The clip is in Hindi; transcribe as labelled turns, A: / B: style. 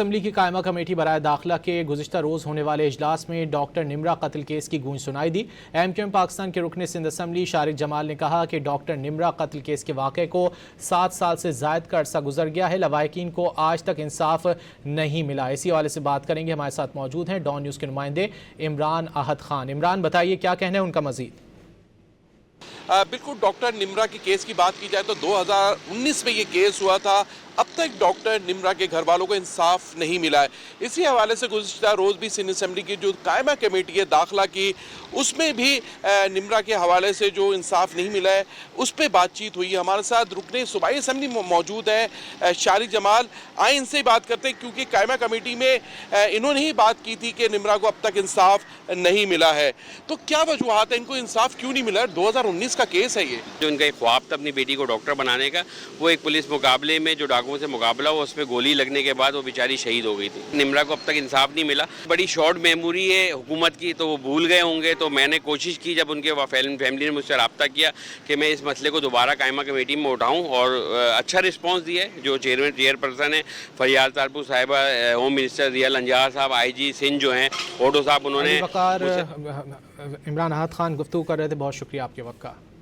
A: असम्बली की कायमा कमेटी बराए दाखिला के गुज़िश्ता रोज़ होने वाले इजलास में डॉक्टर निम्रा कत्ल केस की गूंज सुनाई दी। MQM पाकिस्तान के रुकन सिंध असम्बली शारिक जमाल ने कहा कि डॉक्टर निम्रा कत्ल केस के वाक़े को 7 साल से ज़ायद का अरसा गुजर गया है, लवाहिकीन को आज तक इंसाफ नहीं मिला। इसी हवाले से बात करेंगे। हमारे साथ मौजूद हैं डॉन न्यूज़ के नुमाइंदे इमरान आहद खान। इमरान, बताइए क्या कहना है उनका मजीद।
B: बिल्कुल, डॉक्टर निम्रा की केस की बात की जाए तो 2019 में ये केस हुआ था। अब तक डॉक्टर निम्रा के घर वालों को इंसाफ नहीं मिला है। इसी हवाले से गुज़िश्ता रोज़ भी सिंध असम्बली की जो कायमा कमेटी है दाखिला की, उसमें भी निम्रा के हवाले से जो इंसाफ नहीं मिला है उस पर बातचीत हुई है। हमारे साथ रुकने सूबाई असम्बली मौजूद है शारिक जमाल। आए इनसे ही बात करते हैं क्योंकि कायमा कमेटी में इन्होंने ही बात की थी कि निम्रा को अब तक इंसाफ नहीं मिला है। तो क्या वजूहत है, इनको इंसाफ क्यों नहीं मिला? 2019 का केस है ये।
C: जो इनका एक ख्वाब था अपनी बेटी को डॉक्टर बनाने का, वो एक पुलिस मुकाबले में जो डाकुओं से मुकाबला हुआ उसमें गोली लगने के बाद वो बेचारी शहीद हो गई थी। निम्रा को अब तक इंसाफ नहीं मिला। बड़ी शॉर्ट मेमोरी है हुकूमत की, तो वो भूल गए होंगे। तो मैंने कोशिश की, जब उनके फैमिली ने मुझसे रब्ता किया कि मैं इस मसले को दोबारा कायमा कमेटी में उठाऊँ, और अच्छा रिस्पॉन्स दिया है। जो चेयरपर्सन है फरियाद तारपुर साहिबा, होम मिनिस्टर रियाल अंजार साहब, IG सिंध जो हैं ओटो साहब, उन्होंने
A: इमरान आहद खान गुफ्तगू कर रहे थे। बहुत शुक्रिया आपके वक्त का।